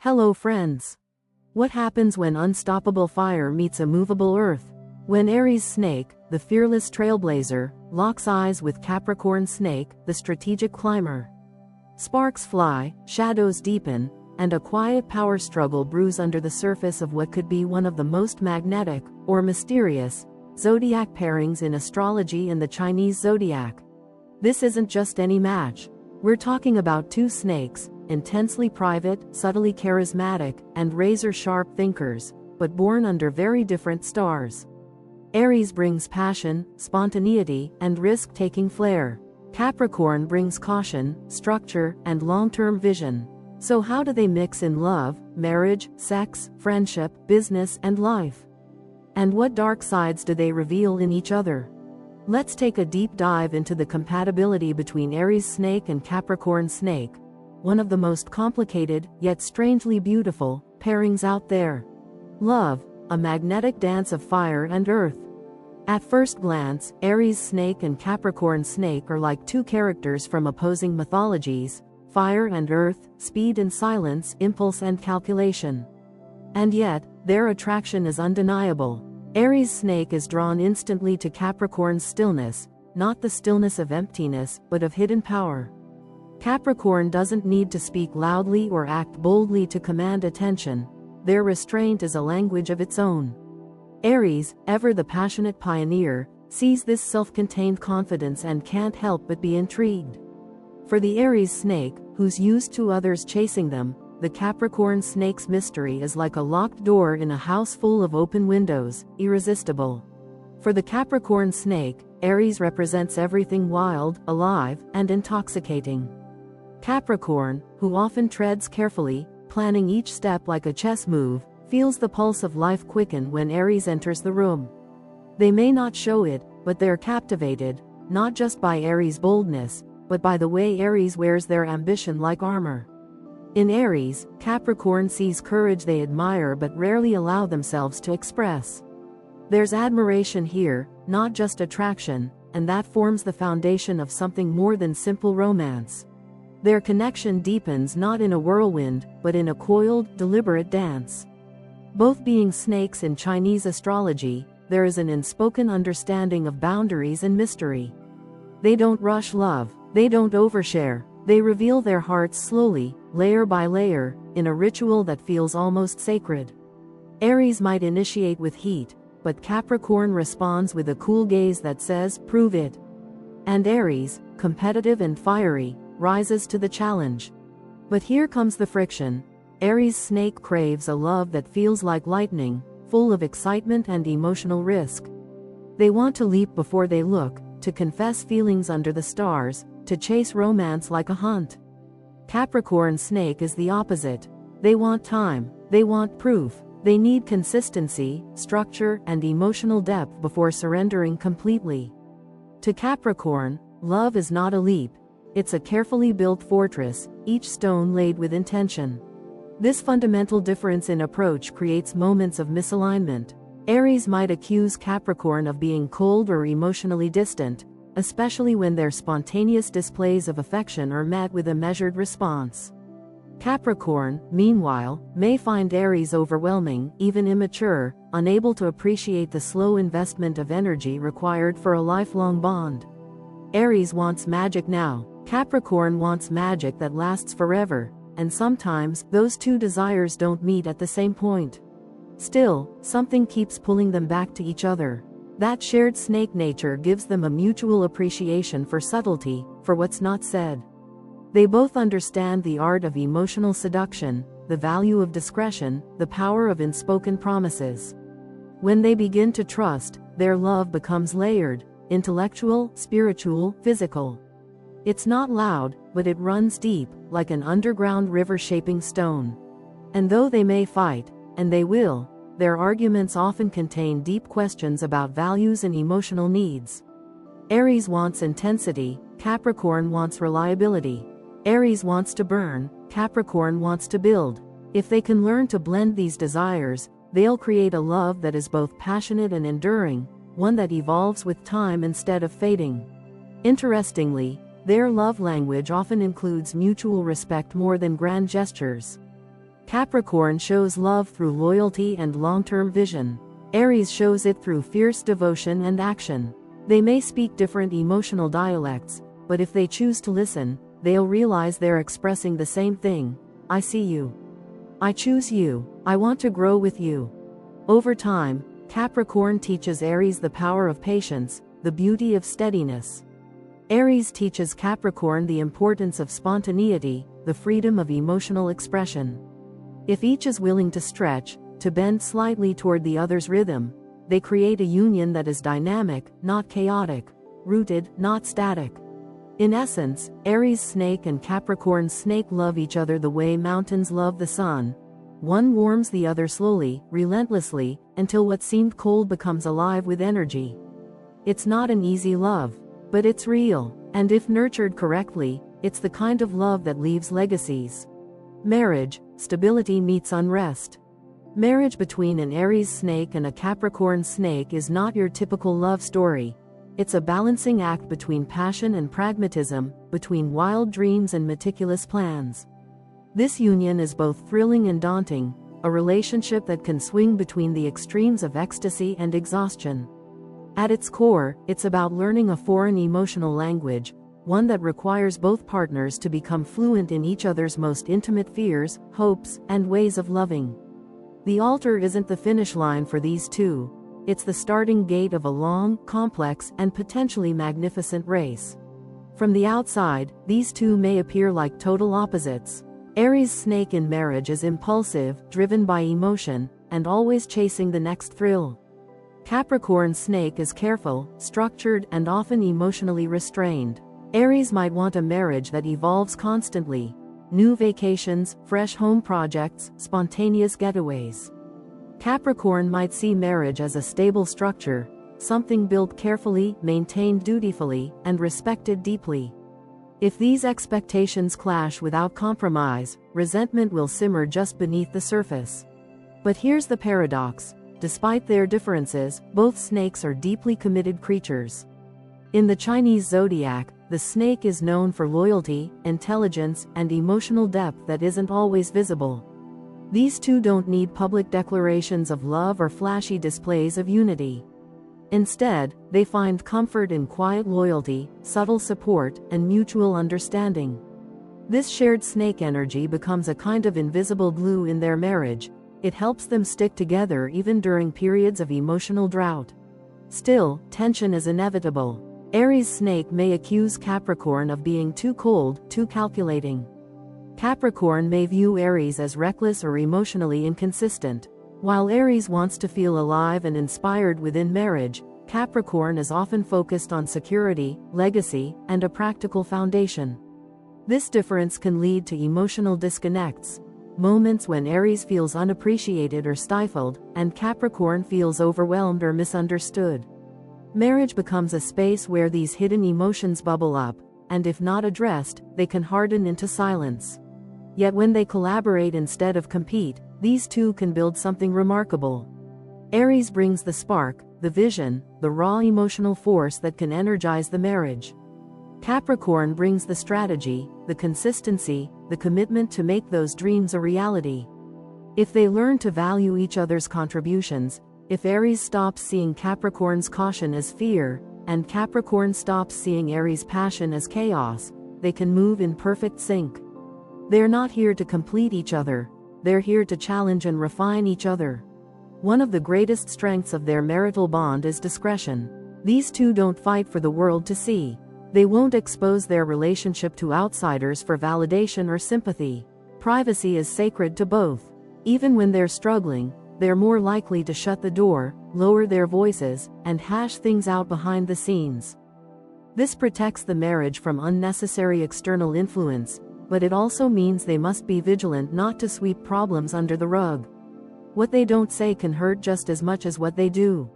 Hello friends. What happens when unstoppable fire meets a movable earth? When Aries Snake, the fearless trailblazer, locks eyes with Capricorn Snake, the strategic climber. Sparks fly, shadows deepen, and a quiet power struggle brews under the surface of what could be one of the most magnetic, or mysterious, zodiac pairings in astrology and the Chinese zodiac. This isn't just any match. We're talking about two snakes, intensely private, subtly charismatic, and razor-sharp thinkers, but born under very different stars. Aries brings passion, spontaneity, and risk-taking flair. Capricorn brings caution, structure, and long-term vision. So how do they mix in love, marriage, sex, friendship, business, and life? And what dark sides do they reveal in each other? Let's take a deep dive into the compatibility between Aries Snake and Capricorn Snake, one of the most complicated, yet strangely beautiful, pairings out there. Love, a magnetic dance of fire and earth. At first glance, Aries Snake and Capricorn Snake are like two characters from opposing mythologies: fire and earth, speed and silence, impulse and calculation. And yet, their attraction is undeniable. Aries Snake is drawn instantly to Capricorn's stillness, not the stillness of emptiness, but of hidden power. Capricorn doesn't need to speak loudly or act boldly to command attention. Their restraint is a language of its own. Aries, ever the passionate pioneer, sees this self-contained confidence and can't help but be intrigued. For the Aries Snake, who's used to others chasing them, the Capricorn Snake's mystery is like a locked door in a house full of open windows, irresistible. For the Capricorn Snake, Aries represents everything wild, alive, and intoxicating. Capricorn, who often treads carefully, planning each step like a chess move, feels the pulse of life quicken when Aries enters the room. They may not show it, but they're captivated, not just by Aries' boldness, but by the way Aries wears their ambition like armor. In Aries, Capricorn sees courage they admire but rarely allow themselves to express. There's admiration here, not just attraction, and that forms the foundation of something more than simple romance. Their connection deepens not in a whirlwind, but in a coiled, deliberate dance. Both being snakes in Chinese astrology, there is an unspoken understanding of boundaries and mystery. They don't rush love, they don't overshare, they reveal their hearts slowly, layer by layer, in a ritual that feels almost sacred. Aries might initiate with heat, but Capricorn responds with a cool gaze that says, "Prove it." And Aries, competitive and fiery, rises to the challenge. But here comes the friction. Aries Snake craves a love that feels like lightning, full of excitement and emotional risk. They want to leap before they look, to confess feelings under the stars, to chase romance like a hunt. Capricorn Snake is the opposite. They want time, they want proof, they need consistency, structure, and emotional depth before surrendering completely. To Capricorn, love is not a leap. It's a carefully built fortress, each stone laid with intention. This fundamental difference in approach creates moments of misalignment. Aries might accuse Capricorn of being cold or emotionally distant, especially when their spontaneous displays of affection are met with a measured response. Capricorn, meanwhile, may find Aries overwhelming, even immature, unable to appreciate the slow investment of energy required for a lifelong bond. Aries wants magic now. Capricorn wants magic that lasts forever, and sometimes, those two desires don't meet at the same point. Still, something keeps pulling them back to each other. That shared snake nature gives them a mutual appreciation for subtlety, for what's not said. They both understand the art of emotional seduction, the value of discretion, the power of unspoken promises. When they begin to trust, their love becomes layered, intellectual, spiritual, physical. It's not loud, but it runs deep, like an underground river shaping stone. And though they may fight, and they will, their arguments often contain deep questions about values and emotional needs. Aries wants intensity, Capricorn wants reliability. Aries wants to burn, Capricorn wants to build. If they can learn to blend these desires, they'll create a love that is both passionate and enduring, one that evolves with time instead of fading. Interestingly, their love language often includes mutual respect more than grand gestures. Capricorn shows love through loyalty and long-term vision. Aries shows it through fierce devotion and action. They may speak different emotional dialects, but if they choose to listen, they'll realize they're expressing the same thing. I see you. I choose you. I want to grow with you. Over time, Capricorn teaches Aries the power of patience, the beauty of steadiness. Aries teaches Capricorn the importance of spontaneity, the freedom of emotional expression. If each is willing to stretch, to bend slightly toward the other's rhythm, they create a union that is dynamic, not chaotic, rooted, not static. In essence, Aries Snake and Capricorn Snake love each other the way mountains love the sun. One warms the other slowly, relentlessly, until what seemed cold becomes alive with energy. It's not an easy love, but it's real, and if nurtured correctly, it's the kind of love that leaves legacies. Marriage, stability meets unrest. Marriage between an Aries Snake and a Capricorn Snake is not your typical love story. It's a balancing act between passion and pragmatism, between wild dreams and meticulous plans. This union is both thrilling and daunting, a relationship that can swing between the extremes of ecstasy and exhaustion. At its core, it's about learning a foreign emotional language, one that requires both partners to become fluent in each other's most intimate fears, hopes, and ways of loving. The altar isn't the finish line for these two. It's the starting gate of a long, complex, and potentially magnificent race. From the outside, these two may appear like total opposites. Aries Snake in marriage is impulsive, driven by emotion, and always chasing the next thrill. Capricorn Snake is careful, structured, and often emotionally restrained. Aries might want a marriage that evolves constantly. New vacations, fresh home projects, spontaneous getaways. Capricorn might see marriage as a stable structure, something built carefully, maintained dutifully, and respected deeply. If these expectations clash without compromise, resentment will simmer just beneath the surface. But here's the paradox: despite their differences, both snakes are deeply committed creatures. In the Chinese zodiac, the snake is known for loyalty, intelligence, and emotional depth that isn't always visible. These two don't need public declarations of love or flashy displays of unity. Instead, they find comfort in quiet loyalty, subtle support, and mutual understanding. This shared snake energy becomes a kind of invisible glue in their marriage. It helps them stick together even during periods of emotional drought. Still, tension is inevitable. Aries Snake may accuse Capricorn of being too cold, too calculating. Capricorn may view Aries as reckless or emotionally inconsistent. While Aries wants to feel alive and inspired within marriage, Capricorn is often focused on security, legacy, and a practical foundation. This difference can lead to emotional disconnects, moments when Aries feels unappreciated or stifled, and Capricorn feels overwhelmed or misunderstood. Marriage becomes a space where these hidden emotions bubble up, and if not addressed, they can harden into silence. Yet when they collaborate instead of compete, these two can build something remarkable. Aries brings the spark, the vision, the raw emotional force that can energize the marriage. Capricorn brings the strategy, the consistency, the commitment to make those dreams a reality. If they learn to value each other's contributions, if Aries stops seeing Capricorn's caution as fear, and Capricorn stops seeing Aries' passion as chaos, they can move in perfect sync. They're not here to complete each other. They're here to challenge and refine each other. One of the greatest strengths of their marital bond is discretion. These two don't fight for the world to see. They won't expose their relationship to outsiders for validation or sympathy. Privacy is sacred to both. Even when they're struggling, they're more likely to shut the door, lower their voices, and hash things out behind the scenes. This protects the marriage from unnecessary external influence, but it also means they must be vigilant not to sweep problems under the rug. What they don't say can hurt just as much as what they do.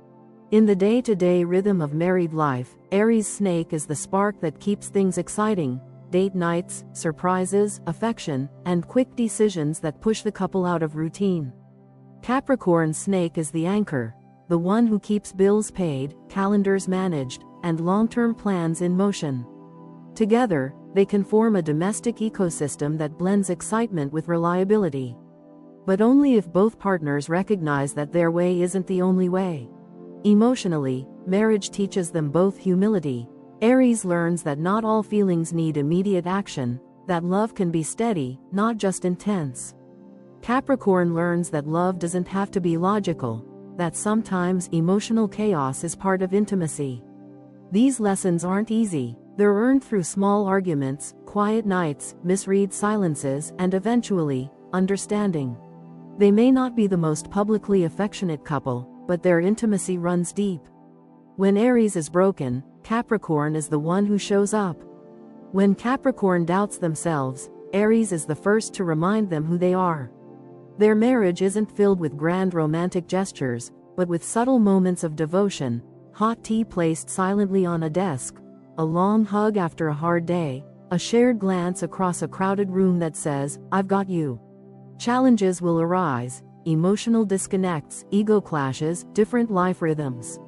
In the day-to-day rhythm of married life, Aries Snake is the spark that keeps things exciting: date nights, surprises, affection, and quick decisions that push the couple out of routine. Capricorn Snake is the anchor, the one who keeps bills paid, calendars managed, and long-term plans in motion. Together, they can form a domestic ecosystem that blends excitement with reliability. but only if both partners recognize that their way isn't the only way. Emotionally, marriage teaches them both humility. Aries learns that not all feelings need immediate action, that love can be steady, not just intense. Capricorn learns that love doesn't have to be logical, that sometimes emotional chaos is part of intimacy. These lessons aren't easy, they're earned through small arguments, quiet nights, misread silences, and eventually, understanding. They may not be the most publicly affectionate couple, but their intimacy runs deep. When Aries is broken, Capricorn is the one who shows up. When Capricorn doubts themselves, Aries is the first to remind them who they are. Their marriage isn't filled with grand romantic gestures, but with subtle moments of devotion, hot tea placed silently on a desk, a long hug after a hard day, a shared glance across a crowded room that says, "I've got you." Challenges will arise, emotional disconnects, ego clashes, different life rhythms.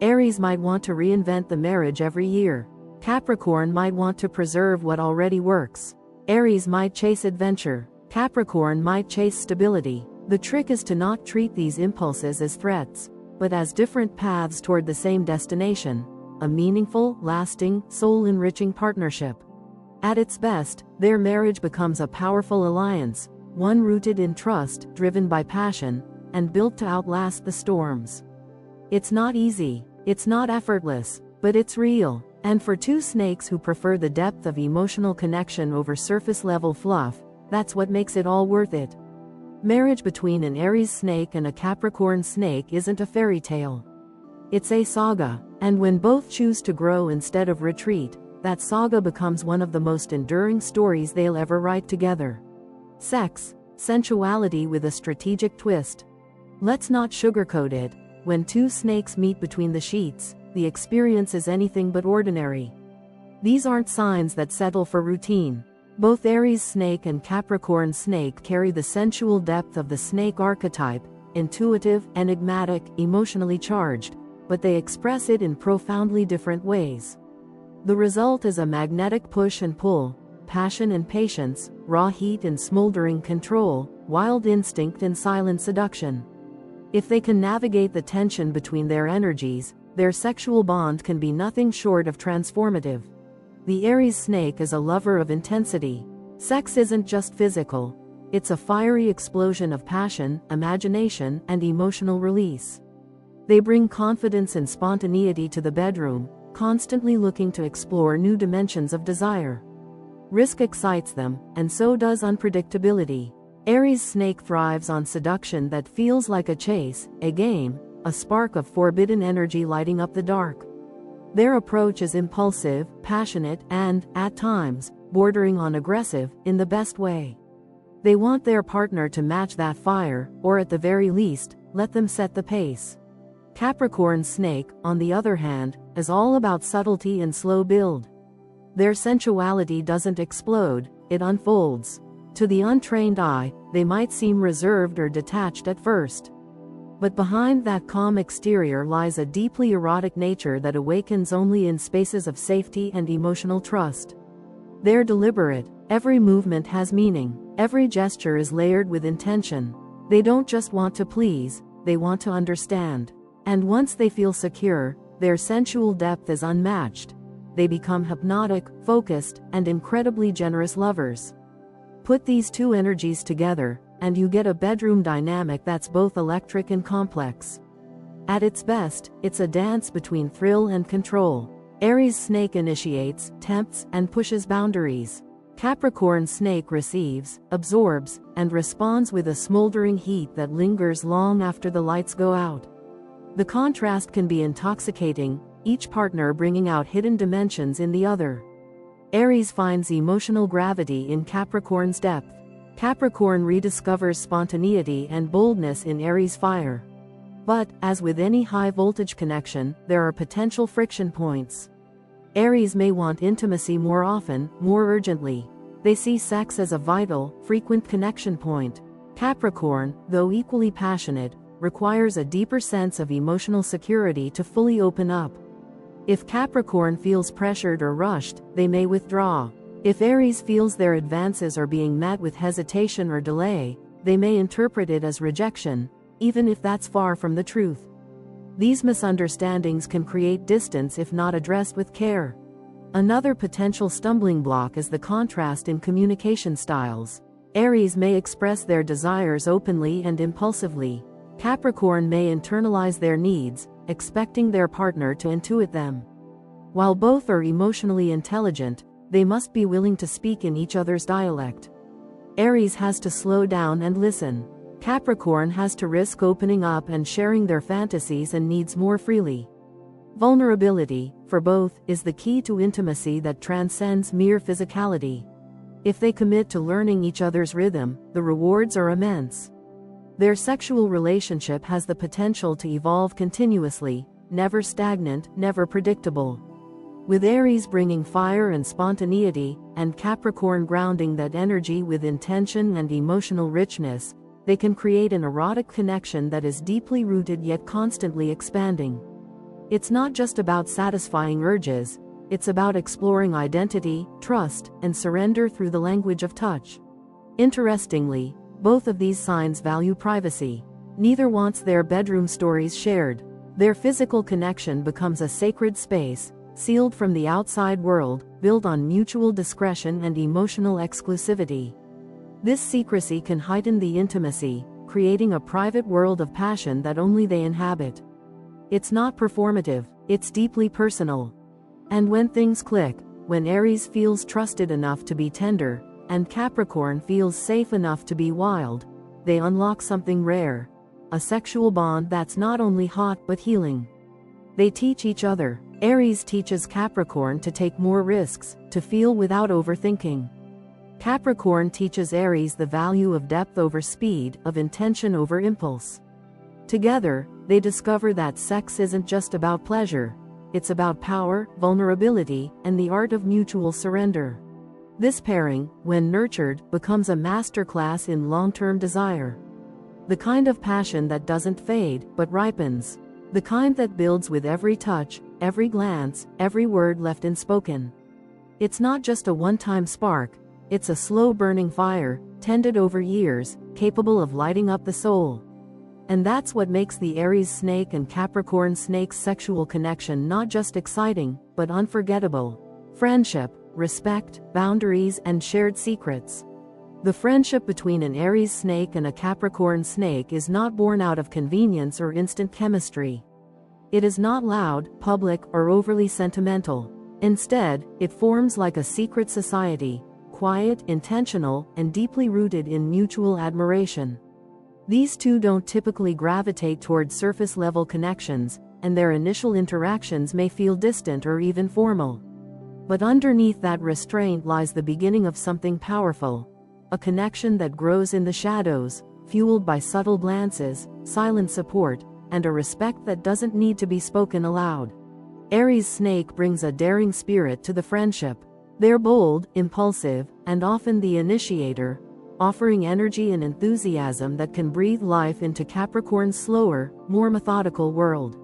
Aries might want to reinvent the marriage every year. Capricorn might want to preserve what already works. Aries might chase adventure. Capricorn might chase stability. The trick is to not treat these impulses as threats, but as different paths toward the same destination, a meaningful, lasting, soul-enriching partnership. At its best, their marriage becomes a powerful alliance, one rooted in trust, driven by passion, and built to outlast the storms. It's not easy, it's not effortless, but it's real. And for two snakes who prefer the depth of emotional connection over surface-level fluff, that's what makes it all worth it. Marriage between an Aries snake and a Capricorn snake isn't a fairy tale. It's a saga, and when both choose to grow instead of retreat, that saga becomes one of the most enduring stories they'll ever write together. Sex, sensuality with a strategic twist. Let's not sugarcoat it. When two snakes meet between the sheets, the experience is anything but ordinary. These aren't signs that settle for routine. Both Aries snake and Capricorn snake carry the sensual depth of the snake archetype, intuitive, enigmatic, emotionally charged, but they express it in profoundly different ways. The result is a magnetic push and pull, passion and patience, raw heat and smoldering control, wild instinct and silent seduction. If they can navigate the tension between their energies, their sexual bond can be nothing short of transformative. The Aries snake is a lover of intensity. Sex isn't just physical. It's a fiery explosion of passion, imagination, and emotional release. They bring confidence and spontaneity to the bedroom, constantly looking to explore new dimensions of desire. Risk excites them, and so does unpredictability. Aries snake thrives on seduction that feels like a chase, a game, a spark of forbidden energy lighting up the dark. Their approach is impulsive, passionate, and, at times, bordering on aggressive, in the best way. They want their partner to match that fire, or at the very least, let them set the pace. Capricorn snake, on the other hand, is all about subtlety and slow build. Their sensuality doesn't explode, it unfolds. To the untrained eye, they might seem reserved or detached at first. But behind that calm exterior lies a deeply erotic nature that awakens only in spaces of safety and emotional trust. They're deliberate, every movement has meaning, every gesture is layered with intention. They don't just want to please, they want to understand. And once they feel secure, their sensual depth is unmatched. They become hypnotic, focused, and incredibly generous lovers. Put these two energies together, and you get a bedroom dynamic that's both electric and complex. At its best, it's a dance between thrill and control. Aries snake initiates, tempts, and pushes boundaries. Capricorn snake receives, absorbs, and responds with a smoldering heat that lingers long after the lights go out. The contrast can be intoxicating, each partner bringing out hidden dimensions in the other. Aries finds emotional gravity in Capricorn's depth. Capricorn rediscovers spontaneity and boldness in Aries' fire. But, as with any high-voltage connection, there are potential friction points. Aries may want intimacy more often, more urgently. They see sex as a vital, frequent connection point. Capricorn, though equally passionate, requires a deeper sense of emotional security to fully open up. If Capricorn feels pressured or rushed, they may withdraw. If Aries feels their advances are being met with hesitation or delay, they may interpret it as rejection, even if that's far from the truth. These misunderstandings can create distance if not addressed with care. Another potential stumbling block is the contrast in communication styles. Aries may express their desires openly and impulsively. Capricorn may internalize their needs, expecting their partner to intuit them. While both are emotionally intelligent, they must be willing to speak in each other's dialect. Aries has to slow down and listen. Capricorn has to risk opening up and sharing their fantasies and needs more freely. Vulnerability, for both, is the key to intimacy that transcends mere physicality. If they commit to learning each other's rhythm, the rewards are immense. Their sexual relationship has the potential to evolve continuously, never stagnant, never predictable. With Aries bringing fire and spontaneity, and Capricorn grounding that energy with intention and emotional richness, they can create an erotic connection that is deeply rooted yet constantly expanding. It's not just about satisfying urges, it's about exploring identity, trust, and surrender through the language of touch. Interestingly, both of these signs value privacy. Neither wants their bedroom stories shared. Their physical connection becomes a sacred space, sealed from the outside world, built on mutual discretion and emotional exclusivity. This secrecy can heighten the intimacy, creating a private world of passion that only they inhabit. It's not performative, it's deeply personal. And when things click, when Aries feels trusted enough to be tender, and Capricorn feels safe enough to be wild, they unlock something rare. A sexual bond that's not only hot but healing. They teach each other. Aries teaches Capricorn to take more risks, to feel without overthinking. Capricorn teaches Aries the value of depth over speed, of intention over impulse. Together, they discover that sex isn't just about pleasure, it's about power, vulnerability, and the art of mutual surrender. This pairing, when nurtured, becomes a masterclass in long-term desire. The kind of passion that doesn't fade, but ripens. The kind that builds with every touch, every glance, every word left unspoken. It's not just a one-time spark, it's a slow-burning fire, tended over years, capable of lighting up the soul. And that's what makes the Aries Snake and Capricorn Snake's sexual connection not just exciting, but unforgettable. Friendship, respect, boundaries, and shared secrets. The friendship between an Aries Snake and a Capricorn Snake is not born out of convenience or instant chemistry. It is not loud, public, or overly sentimental. Instead, it forms like a secret society, quiet, intentional, and deeply rooted in mutual admiration. These two don't typically gravitate toward surface-level connections, and their initial interactions may feel distant or even formal. But underneath that restraint lies the beginning of something powerful. A connection that grows in the shadows, fueled by subtle glances, silent support, and a respect that doesn't need to be spoken aloud. Aries Snake brings a daring spirit to the friendship. They're bold, impulsive, and often the initiator, offering energy and enthusiasm that can breathe life into Capricorn's slower, more methodical world.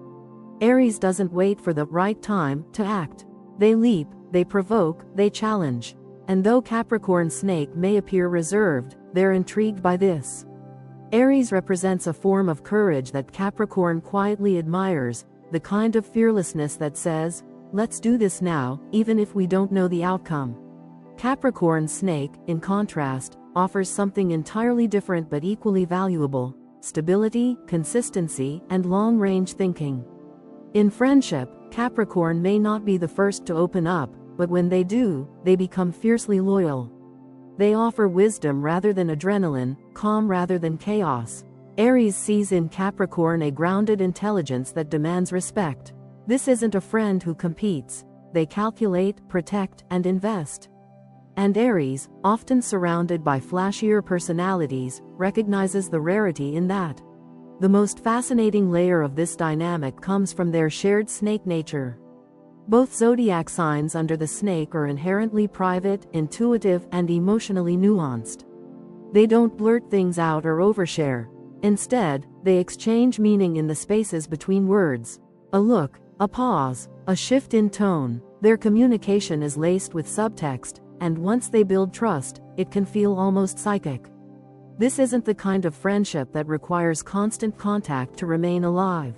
Aries doesn't wait for the right time to act. They leap, they provoke, they challenge. And though Capricorn Snake may appear reserved, they're intrigued by this. Aries represents a form of courage that Capricorn quietly admires, the kind of fearlessness that says, "Let's do this now, even if we don't know the outcome." Capricorn Snake, in contrast, offers something entirely different but equally valuable: stability, consistency, and long-range thinking. In friendship, Capricorn may not be the first to open up, but when they do, they become fiercely loyal. They offer wisdom rather than adrenaline, calm rather than chaos. Aries sees in Capricorn a grounded intelligence that demands respect. This isn't a friend who competes. They calculate, protect, and invest. And Aries, often surrounded by flashier personalities, recognizes the rarity in that. The most fascinating layer of this dynamic comes from their shared snake nature. Both zodiac signs under the snake are inherently private, intuitive, and emotionally nuanced. They don't blurt things out or overshare. Instead, they exchange meaning in the spaces between words. A look, a pause, a shift in tone. Their communication is laced with subtext, and once they build trust, it can feel almost psychic. This isn't the kind of friendship that requires constant contact to remain alive.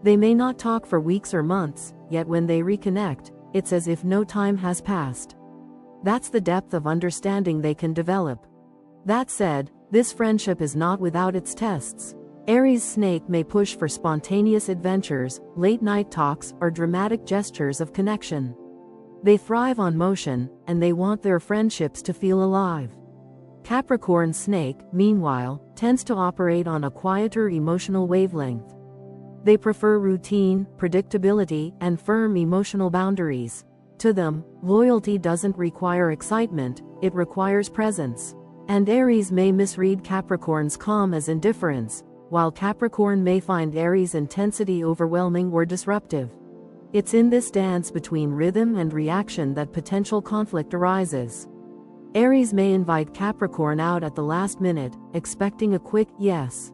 They may not talk for weeks or months, yet when they reconnect, it's as if no time has passed. That's the depth of understanding they can develop. That said, this friendship is not without its tests. Aries Snake may push for spontaneous adventures, late-night talks, or dramatic gestures of connection. They thrive on motion, and they want their friendships to feel alive. Capricorn Snake, meanwhile, tends to operate on a quieter emotional wavelength. They prefer routine, predictability, and firm emotional boundaries. To them, loyalty doesn't require excitement, it requires presence. And Aries may misread Capricorn's calm as indifference, while Capricorn may find Aries' intensity overwhelming or disruptive. It's in this dance between rhythm and reaction that potential conflict arises. Aries may invite Capricorn out at the last minute, expecting a quick yes.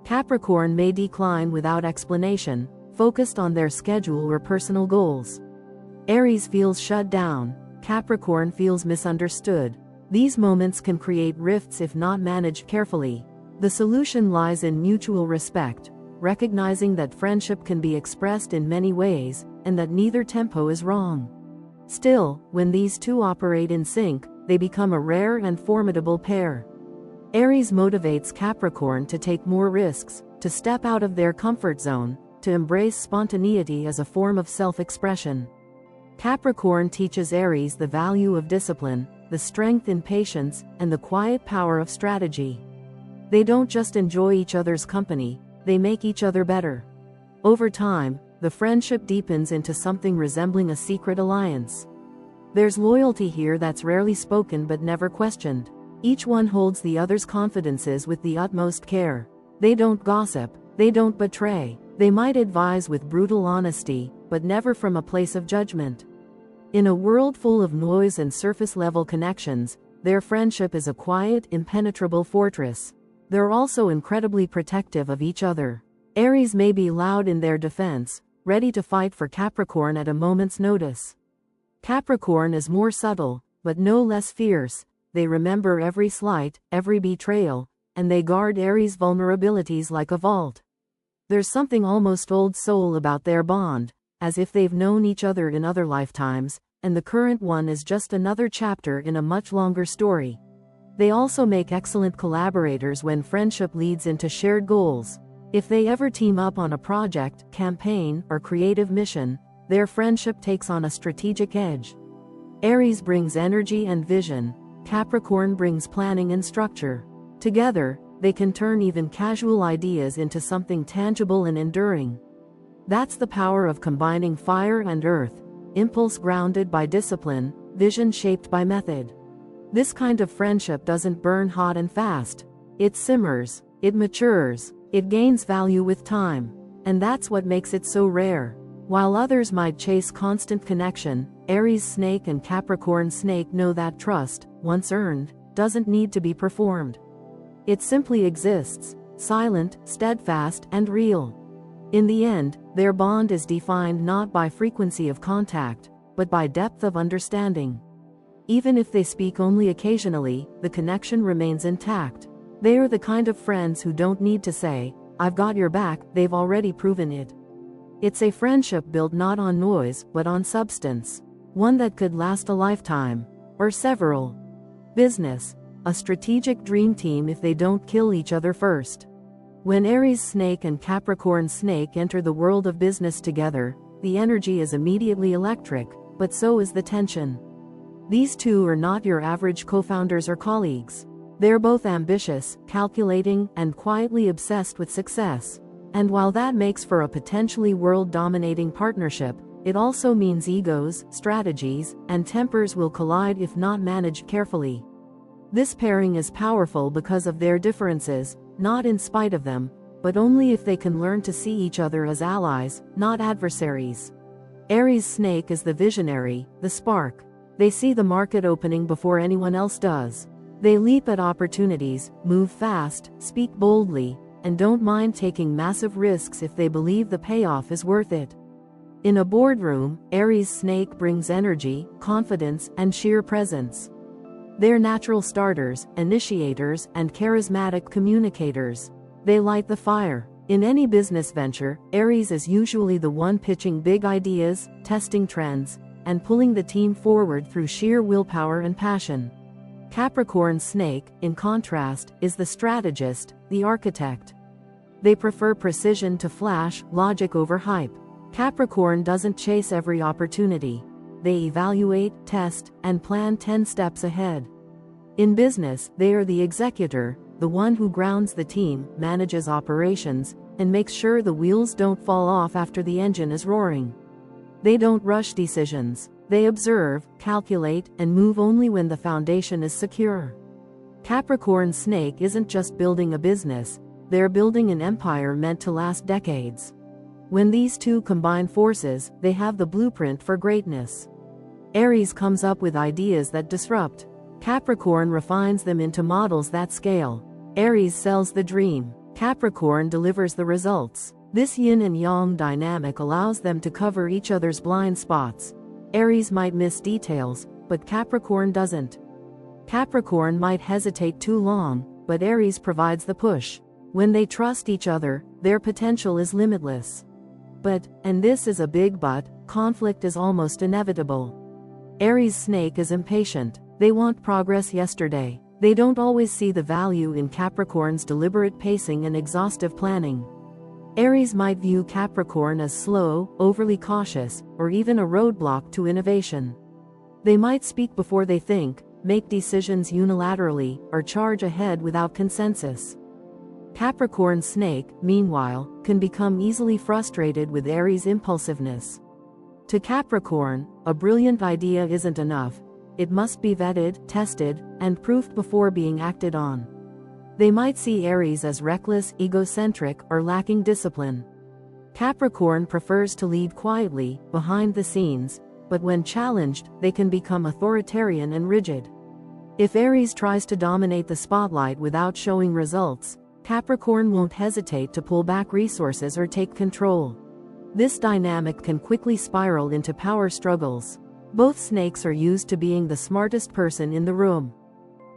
Capricorn may decline without explanation, focused on their schedule or personal goals. Aries feels shut down, Capricorn feels misunderstood. These moments can create rifts if not managed carefully. The solution lies in mutual respect, recognizing that friendship can be expressed in many ways, and that neither tempo is wrong. Still, when these two operate in sync, they become a rare and formidable pair. Aries motivates Capricorn to take more risks, to step out of their comfort zone, to embrace spontaneity as a form of self-expression. Capricorn teaches Aries the value of discipline, the strength in patience, and the quiet power of strategy. They don't just enjoy each other's company, they make each other better. Over time, the friendship deepens into something resembling a secret alliance. There's loyalty here that's rarely spoken but never questioned. Each one holds the other's confidences with the utmost care. They don't gossip, they don't betray, they might advise with brutal honesty, but never from a place of judgment. In a world full of noise and surface-level connections, their friendship is a quiet, impenetrable fortress. They're also incredibly protective of each other. Aries may be loud in their defense, ready to fight for Capricorn at a moment's notice. Capricorn is more subtle, but no less fierce. They remember every slight, every betrayal, and they guard Aries' vulnerabilities like a vault. There's something almost old soul about their bond, as if they've known each other in other lifetimes, and the current one is just another chapter in a much longer story. They also make excellent collaborators when friendship leads into shared goals. If they ever team up on a project, campaign, or creative mission, their friendship takes on a strategic edge. Aries brings energy and vision, Capricorn brings planning and structure. Together, they can turn even casual ideas into something tangible and enduring. That's the power of combining fire and earth, impulse grounded by discipline, vision shaped by method. This kind of friendship doesn't burn hot and fast. It simmers, it matures, it gains value with time. And that's what makes it so rare. While others might chase constant connection, Aries Snake and Capricorn Snake know that trust, once earned, doesn't need to be performed. It simply exists, silent, steadfast, and real. In the end, their bond is defined not by frequency of contact, but by depth of understanding. Even if they speak only occasionally, the connection remains intact. They are the kind of friends who don't need to say, "I've got your back," they've already proven it. It's a friendship built not on noise, but on substance. One that could last a lifetime. Or several. Business. A strategic dream team if they don't kill each other first. When Aries Snake and Capricorn Snake enter the world of business together, the energy is immediately electric, but so is the tension. These two are not your average co-founders or colleagues. They're both ambitious, calculating, and quietly obsessed with success. And while that makes for a potentially world-dominating partnership, it also means egos, strategies, and tempers will collide if not managed carefully. This pairing is powerful because of their differences, not in spite of them, but only if they can learn to see each other as allies, not adversaries. Aries Snake is the visionary, the spark. They see the market opening before anyone else does. They leap at opportunities, move fast, speak boldly, and don't mind taking massive risks if they believe the payoff is worth it. In a boardroom, Aries Snake brings energy, confidence, and sheer presence. They're natural starters, initiators, and charismatic communicators. They light the fire. In any business venture, Aries is usually the one pitching big ideas, testing trends, and pulling the team forward through sheer willpower and passion. Capricorn Snake, in contrast, is the strategist, the architect. They prefer precision to flash, logic over hype. Capricorn doesn't chase every opportunity. They evaluate, test, and plan 10 steps ahead. In business, they are the executor, the one who grounds the team, manages operations, and makes sure the wheels don't fall off after the engine is roaring. They don't rush decisions. They observe, calculate, and move only when the foundation is secure. Capricorn Snake isn't just building a business, they're building an empire meant to last decades. When these two combine forces, they have the blueprint for greatness. Aries comes up with ideas that disrupt. Capricorn refines them into models that scale. Aries sells the dream. Capricorn delivers the results. This yin and yang dynamic allows them to cover each other's blind spots. Aries might miss details, but Capricorn doesn't. Capricorn might hesitate too long, but Aries provides the push. When they trust each other, their potential is limitless. But, and this is a big but, conflict is almost inevitable. Aries Snake is impatient. They want progress yesterday. They don't always see the value in Capricorn's deliberate pacing and exhaustive planning. Aries might view Capricorn as slow, overly cautious, or even a roadblock to innovation. They might speak before they think, make decisions unilaterally, or charge ahead without consensus. Capricorn Snake, meanwhile, can become easily frustrated with Aries' impulsiveness. To Capricorn, a brilliant idea isn't enough. It must be vetted, tested, and proved before being acted on. They might see Aries as reckless, egocentric, or lacking discipline. Capricorn prefers to lead quietly, behind the scenes, but when challenged, they can become authoritarian and rigid. If Aries tries to dominate the spotlight without showing results, Capricorn won't hesitate to pull back resources or take control. This dynamic can quickly spiral into power struggles. Both snakes are used to being the smartest person in the room.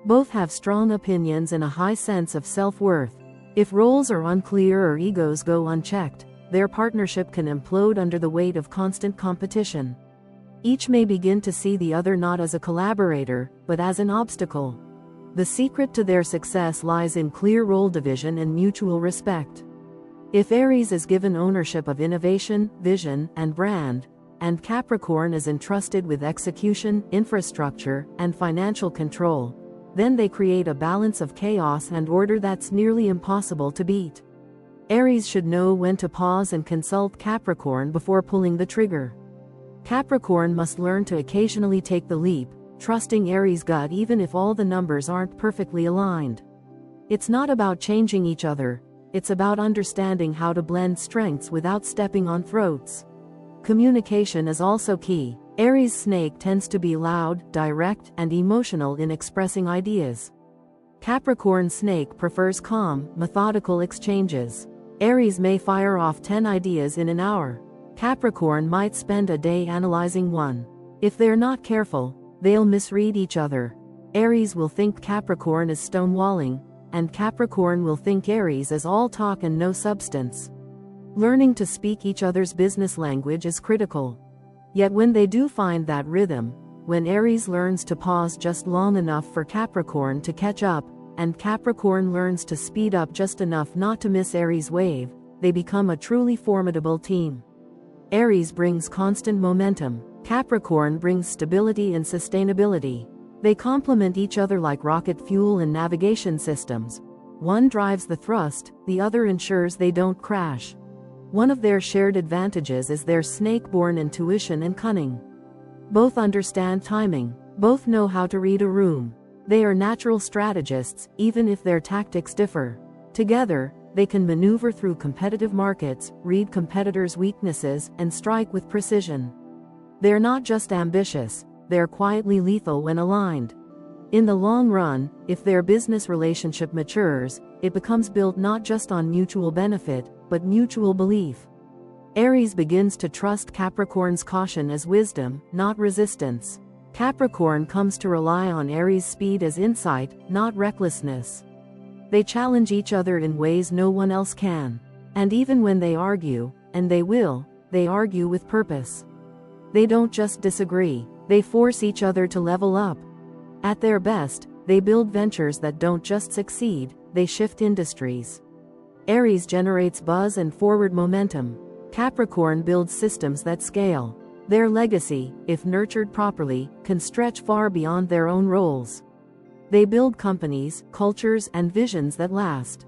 Both have strong opinions and a high sense of self-worth. If roles are unclear or egos go unchecked, their partnership can implode under the weight of constant competition. Each may begin to see the other not as a collaborator, but as an obstacle. The secret to their success lies in clear role division and mutual respect. If Aries is given ownership of innovation, vision, and brand, and Capricorn is entrusted with execution, infrastructure, and financial control, then they create a balance of chaos and order that's nearly impossible to beat. Aries should know when to pause and consult Capricorn before pulling the trigger. Capricorn must learn to occasionally take the leap, trusting Aries' gut even if all the numbers aren't perfectly aligned. It's not about changing each other, it's about understanding how to blend strengths without stepping on throats. Communication is also key. Aries Snake tends to be loud, direct, and emotional in expressing ideas. Capricorn Snake prefers calm, methodical exchanges. Aries may fire off 10 ideas in an hour. Capricorn might spend a day analyzing one. If they're not careful, they'll misread each other. Aries will think Capricorn is stonewalling, and Capricorn will think Aries is all talk and no substance. Learning to speak each other's business language is critical. Yet when they do find that rhythm, when Aries learns to pause just long enough for Capricorn to catch up, and Capricorn learns to speed up just enough not to miss Aries' wave, they become a truly formidable team. Aries brings constant momentum. Capricorn brings stability and sustainability. They complement each other like rocket fuel and navigation systems. One drives the thrust, the other ensures they don't crash. One of their shared advantages is their snake-born intuition and cunning. Both understand timing. Both know how to read a room. They are natural strategists, even if their tactics differ. Together, they can maneuver through competitive markets, read competitors' weaknesses, and strike with precision. They're not just ambitious, they're quietly lethal when aligned. In the long run, if their business relationship matures, it becomes built not just on mutual benefit, but mutual belief. Aries begins to trust Capricorn's caution as wisdom, not resistance. Capricorn comes to rely on Aries' speed as insight, not recklessness. They challenge each other in ways no one else can. And even when they argue, and they will, they argue with purpose. They don't just disagree, they force each other to level up. At their best, they build ventures that don't just succeed, they shift industries. Aries generates buzz and forward momentum. Capricorn builds systems that scale. Their legacy, if nurtured properly, can stretch far beyond their own roles. They build companies, cultures, and visions that last.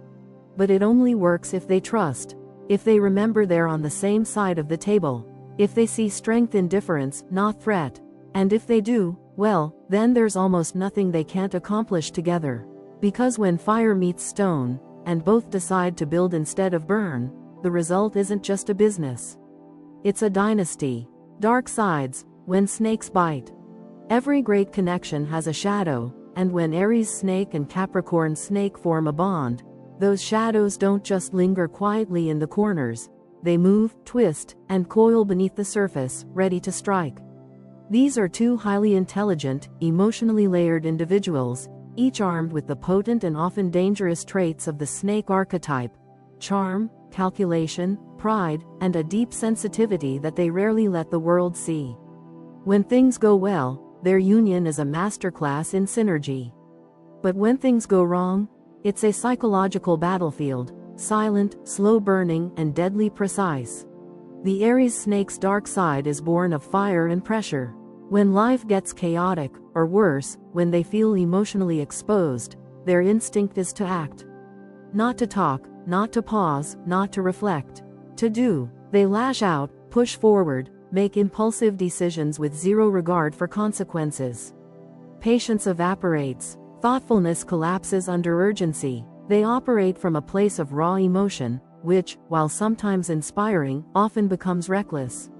But it only works if they trust, if they remember they're on the same side of the table, if they see strength in difference, not threat. And if they do, well, then there's almost nothing they can't accomplish together. Because when fire meets stone, and both decide to build instead of burn, the result isn't just a business. It's a dynasty. Dark sides, when snakes bite. Every great connection has a shadow, and when Aries Snake and Capricorn Snake form a bond, those shadows don't just linger quietly in the corners, they move, twist, and coil beneath the surface, ready to strike. These are two highly intelligent, emotionally layered individuals, each armed with the potent and often dangerous traits of the snake archetype: charm, calculation, pride, and a deep sensitivity that they rarely let the world see. When things go well, their union is a masterclass in synergy. But when things go wrong, it's a psychological battlefield, silent, slow-burning, and deadly precise. The Aries Snake's dark side is born of fire and pressure. When life gets chaotic, or worse, when they feel emotionally exposed, their instinct is to act. Not to talk, not to pause, not to reflect. To do. They lash out, push forward, make impulsive decisions with zero regard for consequences. Patience evaporates. Thoughtfulness collapses under urgency. They operate from a place of raw emotion, which, while sometimes inspiring, often becomes reckless.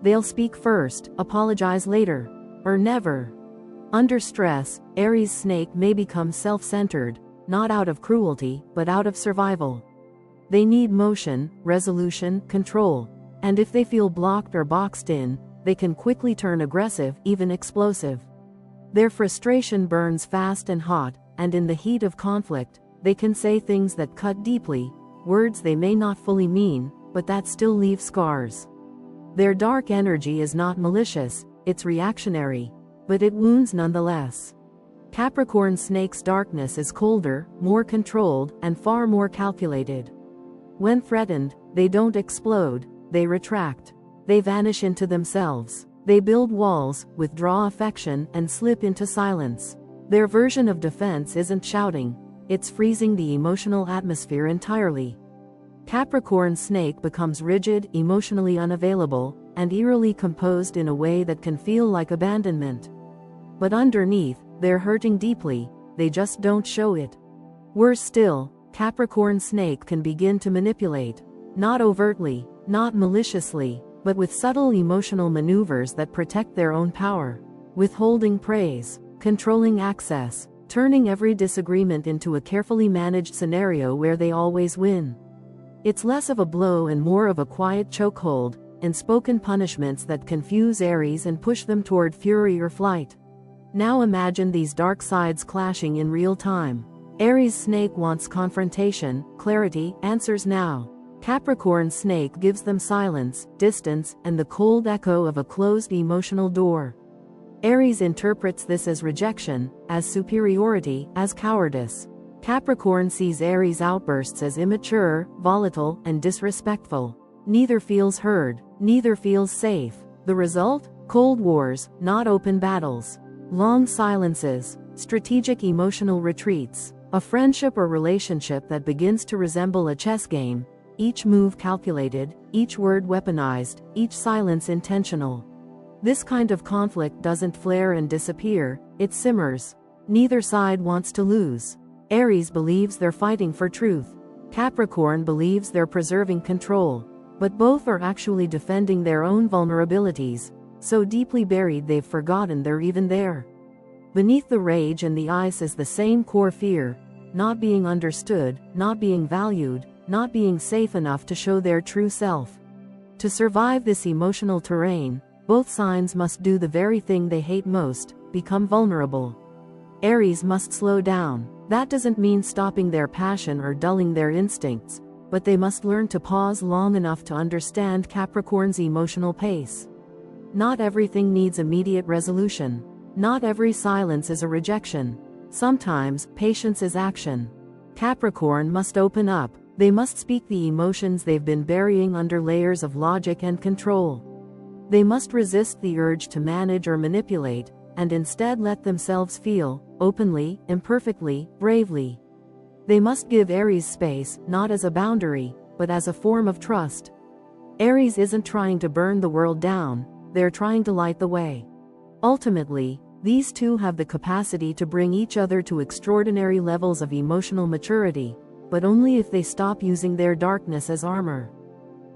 They'll speak first, apologize later, or never. Under stress, Aries Snake may become self-centered, not out of cruelty, but out of survival. They need motion, resolution, control. And if they feel blocked or boxed in, they can quickly turn aggressive, even explosive. Their frustration burns fast and hot, and in the heat of conflict, they can say things that cut deeply, words they may not fully mean, but that still leave scars. Their dark energy is not malicious, it's reactionary, but it wounds nonetheless. Capricorn Snake's darkness is colder, more controlled, and far more calculated. When threatened, they don't explode, they retract. They vanish into themselves. They build walls, withdraw affection, and slip into silence. Their version of defense isn't shouting, it's freezing the emotional atmosphere entirely. Capricorn Snake becomes rigid, emotionally unavailable, and eerily composed in a way that can feel like abandonment. But underneath, they're hurting deeply, they just don't show it. Worse still, Capricorn Snake can begin to manipulate. Not overtly, not maliciously, but with subtle emotional maneuvers that protect their own power. Withholding praise, controlling access, turning every disagreement into a carefully managed scenario where they always win. It's less of a blow and more of a quiet chokehold, unspoken punishments that confuse Aries and push them toward fury or flight. Now imagine these dark sides clashing in real time. Aries Snake wants confrontation, clarity, answers now. Capricorn Snake gives them silence, distance, and the cold echo of a closed emotional door. Aries interprets this as rejection, as superiority, as cowardice. Capricorn sees Aries' outbursts as immature, volatile, and disrespectful. Neither feels heard, neither feels safe. The result? Cold wars, not open battles. Long silences, strategic emotional retreats. A friendship or relationship that begins to resemble a chess game, each move calculated, each word weaponized, each silence intentional. This kind of conflict doesn't flare and disappear, it simmers. Neither side wants to lose. Aries believes they're fighting for truth. Capricorn believes they're preserving control. But both are actually defending their own vulnerabilities, so deeply buried they've forgotten they're even there. Beneath the rage and the ice is the same core fear: not being understood, not being valued, not being safe enough to show their true self. To survive this emotional terrain, Both signs must do the very thing they hate most, become vulnerable. Aries must slow down. That doesn't mean stopping their passion or dulling their instincts, but they must learn to pause long enough to understand Capricorn's emotional pace. Not everything needs immediate resolution. Not every silence is a rejection. Sometimes, patience is action. Capricorn must open up. They must speak the emotions they've been burying under layers of logic and control. They must resist the urge to manage or manipulate, and instead let themselves feel, openly, imperfectly, bravely. They must give Aries space, not as a boundary, but as a form of trust. Aries isn't trying to burn the world down, they're trying to light the way. Ultimately, these two have the capacity to bring each other to extraordinary levels of emotional maturity, but only if they stop using their darkness as armor.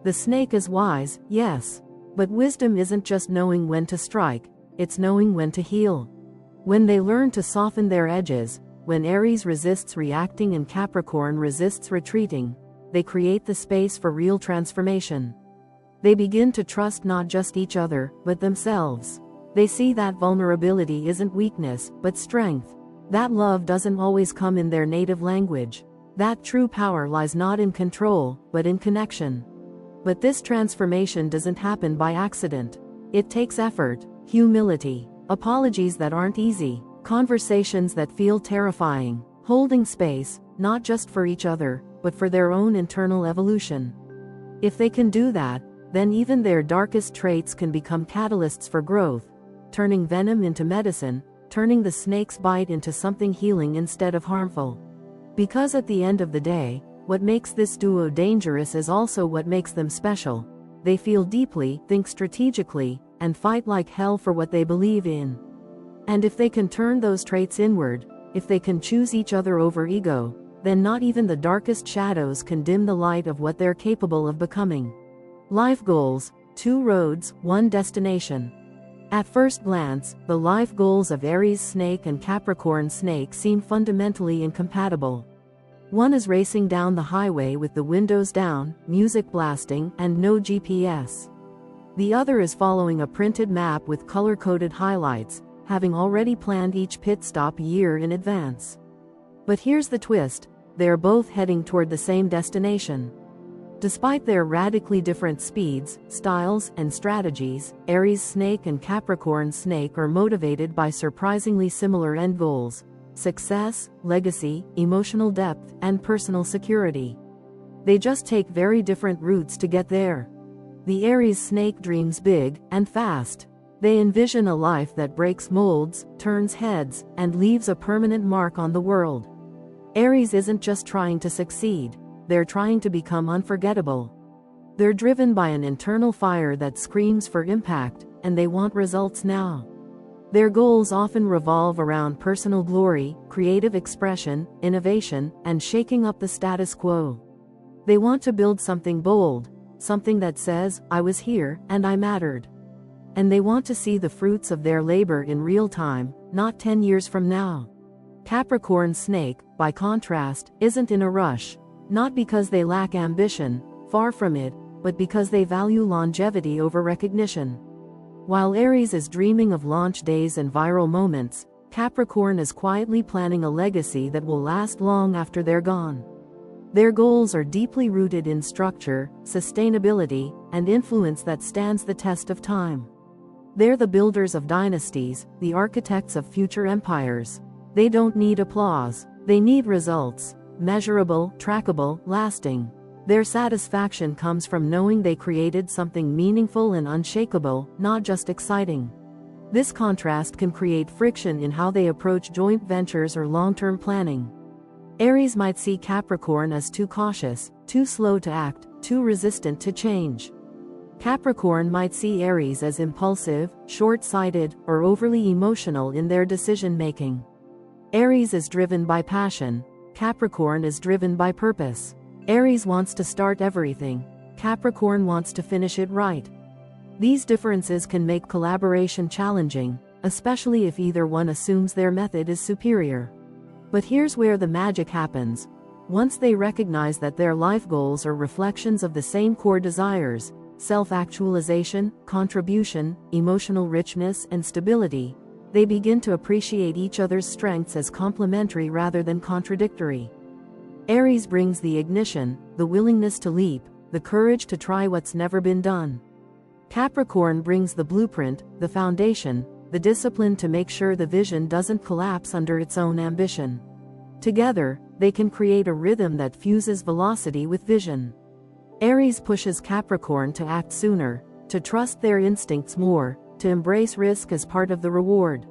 The snake is wise, yes, but wisdom isn't just knowing when to strike, it's knowing when to heal. When they learn to soften their edges, when Aries resists reacting and Capricorn resists retreating, they create the space for real transformation. They begin to trust not just each other, but themselves. They see that vulnerability isn't weakness, but strength. That love doesn't always come in their native language. That true power lies not in control, but in connection. But this transformation doesn't happen by accident. It takes effort, humility, apologies that aren't easy, conversations that feel terrifying, holding space, not just for each other, but for their own internal evolution. If they can do that, then even their darkest traits can become catalysts for growth, turning venom into medicine, turning the snake's bite into something healing instead of harmful. Because at the end of the day, what makes this duo dangerous is also what makes them special. They feel deeply, think strategically, and fight like hell for what they believe in. And if they can turn those traits inward, if they can choose each other over ego, then not even the darkest shadows can dim the light of what they're capable of becoming. Life goals: 2 roads, 1 destination. At first glance, the life goals of Aries Snake and Capricorn Snake seem fundamentally incompatible. One is racing down the highway with the windows down, music blasting, and no GPS. The other is following a printed map with color-coded highlights, having already planned each pit stop a year in advance. But here's the twist: they're both heading toward the same destination. Despite their radically different speeds, styles, and strategies, Aries Snake and Capricorn Snake are motivated by surprisingly similar end goals: success, legacy, emotional depth, and personal security. They just take very different routes to get there. The Aries Snake dreams big and fast. They envision a life that breaks molds, turns heads, and leaves a permanent mark on the world. Aries isn't just trying to succeed, they're trying to become unforgettable. They're driven by an internal fire that screams for impact, and they want results now. Their goals often revolve around personal glory, creative expression, innovation, and shaking up the status quo. They want to build something bold, something that says, "I was here, and I mattered." And they want to see the fruits of their labor in real time, not 10 years from now. Capricorn Snake, by contrast, isn't in a rush. Not because they lack ambition, far from it, but because they value longevity over recognition. While Aries is dreaming of launch days and viral moments, Capricorn is quietly planning a legacy that will last long after they're gone. Their goals are deeply rooted in structure, sustainability, and influence that stands the test of time. They're the builders of dynasties, the architects of future empires. They don't need applause, they need results. Measurable, trackable, lasting. Their satisfaction comes from knowing they created something meaningful and unshakable, not just exciting. This contrast can create friction in how they approach joint ventures or long-term planning. Aries might see Capricorn as too cautious, too slow to act, too resistant to change. Capricorn might see Aries as impulsive, short-sighted, or overly emotional in their decision-making. Aries is driven by passion. Capricorn is driven by purpose. Aries wants to start everything. Capricorn wants to finish it right. These differences can make collaboration challenging, especially if either one assumes their method is superior. But here's where the magic happens. Once they recognize that their life goals are reflections of the same core desires, self-actualization, contribution, emotional richness, and stability, they begin to appreciate each other's strengths as complementary rather than contradictory. Aries brings the ignition, the willingness to leap, the courage to try what's never been done. Capricorn brings the blueprint, the foundation, the discipline to make sure the vision doesn't collapse under its own ambition. Together, they can create a rhythm that fuses velocity with vision. Aries pushes Capricorn to act sooner, to trust their instincts more, to embrace risk as part of the reward.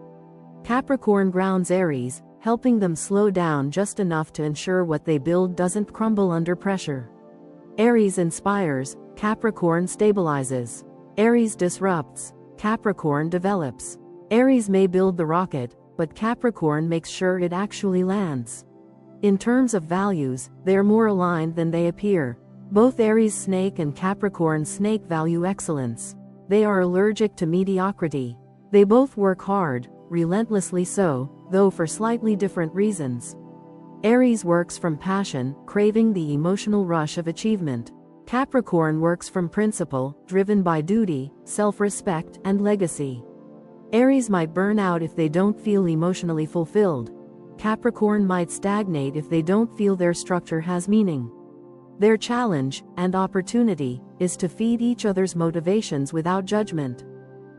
Capricorn grounds Aries, helping them slow down just enough to ensure what they build doesn't crumble under pressure. Aries inspires, Capricorn stabilizes. Aries disrupts, Capricorn develops. Aries may build the rocket, but Capricorn makes sure it actually lands. In terms of values, they're more aligned than they appear. Both Aries Snake and Capricorn Snake value excellence. They are allergic to mediocrity. They both work hard, relentlessly so, though for slightly different reasons. Aries works from passion, craving the emotional rush of achievement. Capricorn works from principle, driven by duty, self-respect, and legacy. Aries might burn out if they don't feel emotionally fulfilled. Capricorn might stagnate if they don't feel their structure has meaning. Their challenge, and opportunity, is to feed each other's motivations without judgment.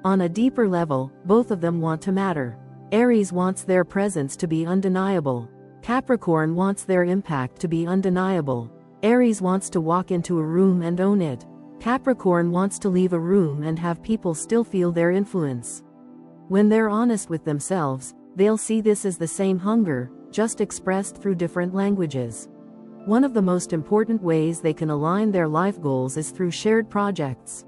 On a deeper level, both of them want to matter. Aries wants their presence to be undeniable. Capricorn wants their impact to be undeniable. Aries wants to walk into a room and own it. Capricorn wants to leave a room and have people still feel their influence. When they're honest with themselves, they'll see this as the same hunger, just expressed through different languages. One of the most important ways they can align their life goals is through shared projects.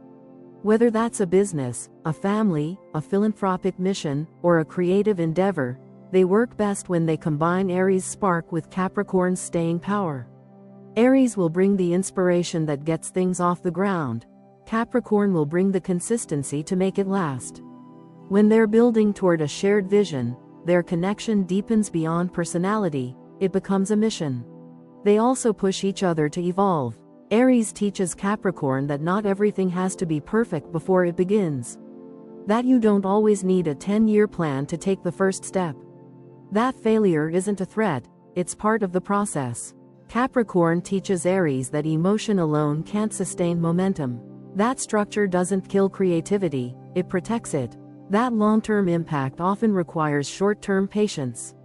Whether that's a business, a family, a philanthropic mission, or a creative endeavor, they work best when they combine Aries' spark with Capricorn's staying power. Aries will bring the inspiration that gets things off the ground. Capricorn will bring the consistency to make it last. When they're building toward a shared vision, their connection deepens beyond personality, it becomes a mission. They also push each other to evolve. Aries teaches Capricorn that not everything has to be perfect before it begins. That you don't always need a 10-year plan to take the first step. That failure isn't a threat, it's part of the process. Capricorn teaches Aries that emotion alone can't sustain momentum. That structure doesn't kill creativity, it protects it. That long-term impact often requires short-term patience.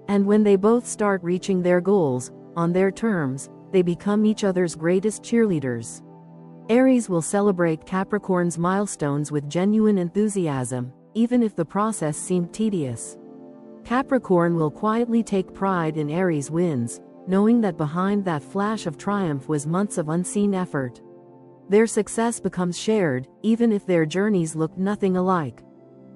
And when they both start reaching their goals, on their terms, they become each other's greatest cheerleaders. Aries will celebrate Capricorn's milestones with genuine enthusiasm, even if the process seemed tedious. Capricorn will quietly take pride in Aries' wins, knowing that behind that flash of triumph was months of unseen effort. Their success becomes shared, even if their journeys look nothing alike.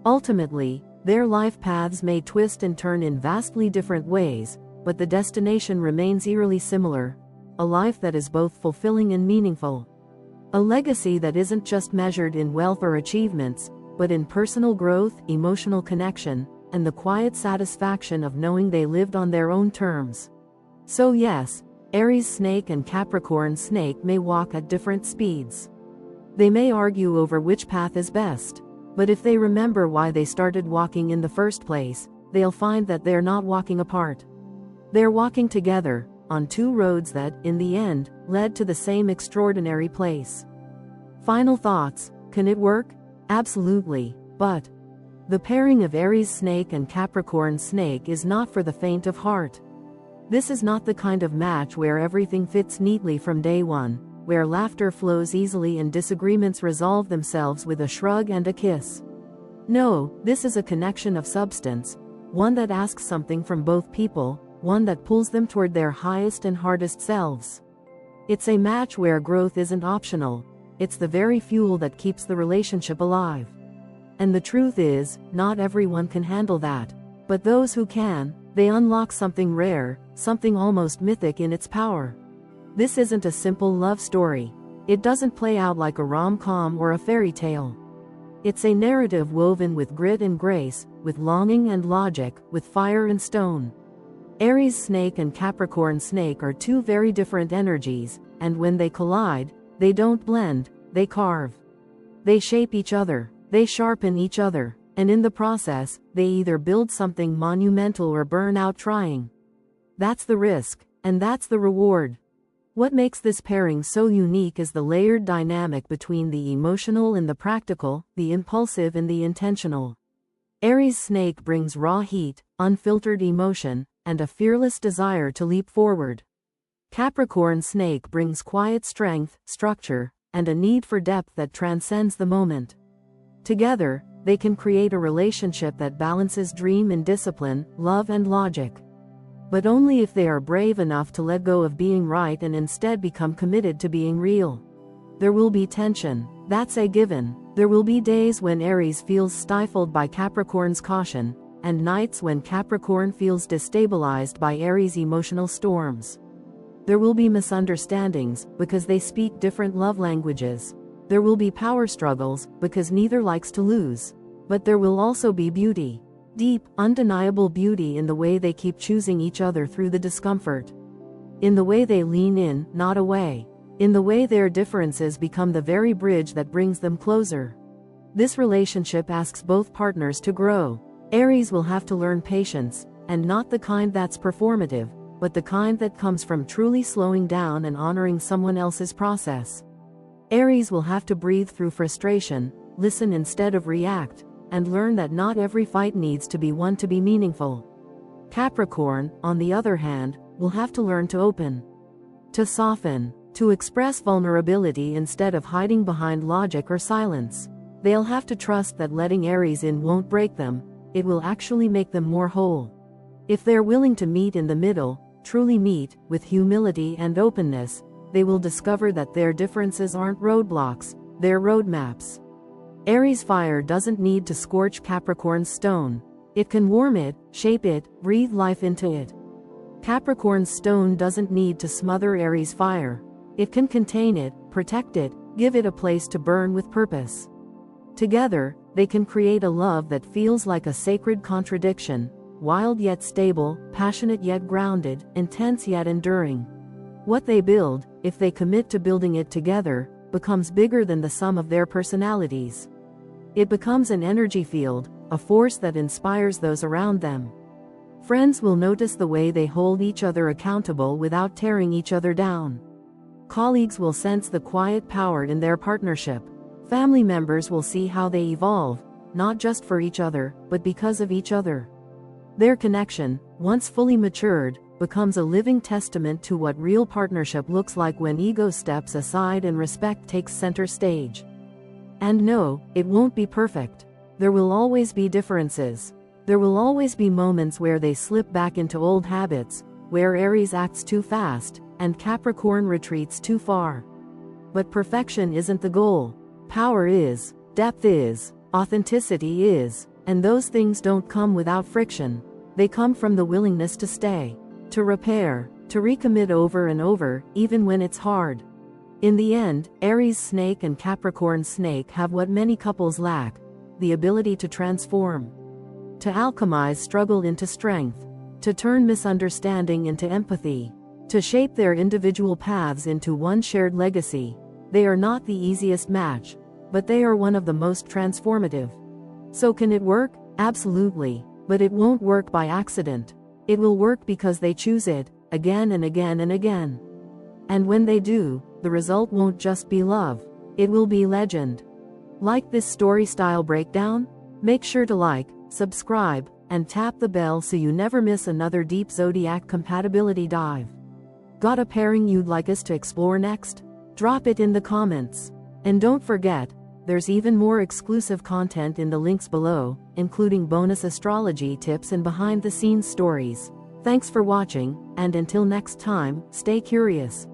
Ultimately, their life paths may twist and turn in vastly different ways, but the destination remains eerily similar: a life that is both fulfilling and meaningful. A legacy that isn't just measured in wealth or achievements, but in personal growth, emotional connection, and the quiet satisfaction of knowing they lived on their own terms. So yes, Aries Snake and Capricorn Snake may walk at different speeds. They may argue over which path is best, but if they remember why they started walking in the first place, they'll find that they're not walking apart. They're walking together, on two roads that, in the end, led to the same extraordinary place. Final thoughts: can it work? Absolutely, but the pairing of Aries Snake and Capricorn Snake is not for the faint of heart. This is not the kind of match where everything fits neatly from day one, where laughter flows easily and disagreements resolve themselves with a shrug and a kiss. No, this is a connection of substance, one that asks something from both people, one that pulls them toward their highest and hardest selves. It's a match where growth isn't optional, it's the very fuel that keeps the relationship alive. And the truth is, not everyone can handle that. But those who can, they unlock something rare, something almost mythic in its power. This isn't a simple love story. It doesn't play out like a rom-com or a fairy tale. It's a narrative woven with grit and grace, with longing and logic, with fire and stone. Aries Snake and Capricorn Snake are two very different energies, and when they collide, they don't blend, they carve. They shape each other, they sharpen each other, and in the process, they either build something monumental or burn out trying. That's the risk, and that's the reward. What makes this pairing so unique is the layered dynamic between the emotional and the practical, the impulsive and the intentional. Aries Snake brings raw heat, unfiltered emotion, and a fearless desire to leap forward. Capricorn Snake brings quiet strength, structure, and a need for depth that transcends the moment. Together, they can create a relationship that balances dream and discipline, love and logic. But only if they are brave enough to let go of being right and instead become committed to being real. There will be tension, that's a given. There will be days when Aries feels stifled by Capricorn's caution, and nights when Capricorn feels destabilized by Aries' emotional storms. There will be misunderstandings, because they speak different love languages. There will be power struggles, because neither likes to lose. But there will also be beauty. Deep, undeniable beauty in the way they keep choosing each other through the discomfort. In the way they lean in, not away. In the way their differences become the very bridge that brings them closer. This relationship asks both partners to grow. Aries will have to learn patience, and not the kind that's performative, but the kind that comes from truly slowing down and honoring someone else's process. Aries will have to breathe through frustration, listen instead of react, and learn that not every fight needs to be won to be meaningful. Capricorn, on the other hand, will have to learn to open, to soften, to express vulnerability instead of hiding behind logic or silence. They'll have to trust that letting Aries in won't break them, it will actually make them more whole. If they're willing to meet in the middle, truly meet, with humility and openness, they will discover that their differences aren't roadblocks, they're roadmaps. Aries fire doesn't need to scorch Capricorn's stone. It can warm it, shape it, breathe life into it. Capricorn's stone doesn't need to smother Aries fire. It can contain it, protect it, give it a place to burn with purpose. Together, they can create a love that feels like a sacred contradiction, wild yet stable, passionate yet grounded, intense yet enduring. What they build, if they commit to building it together, becomes bigger than the sum of their personalities. It becomes an energy field, a force that inspires those around them. Friends will notice the way they hold each other accountable without tearing each other down. Colleagues will sense the quiet power in their partnership. Family members will see how they evolve, not just for each other, but because of each other. Their connection, once fully matured, becomes a living testament to what real partnership looks like when ego steps aside and respect takes center stage. And no, it won't be perfect. There will always be differences. There will always be moments where they slip back into old habits, where Aries acts too fast, and Capricorn retreats too far. But perfection isn't the goal. Power is, depth is, authenticity is, and those things don't come without friction. They come from the willingness to stay, to repair, to recommit over and over, even when it's hard. In the end, Aries Snake and Capricorn Snake have what many couples lack: the ability to transform, to alchemize struggle into strength, to turn misunderstanding into empathy, to shape their individual paths into one shared legacy. They are not the easiest match, but they are one of the most transformative. So can it work? Absolutely, but it won't work by accident. It will work because they choose it, again and again and again. And when they do, the result won't just be love. It will be legend. Like this story style breakdown? Make sure to like, subscribe, and tap the bell so you never miss another deep Zodiac compatibility dive. Got a pairing you'd like us to explore next? Drop it in the comments. And don't forget, there's even more exclusive content in the links below, including bonus astrology tips and behind-the-scenes stories. Thanks for watching, and until next time, stay curious.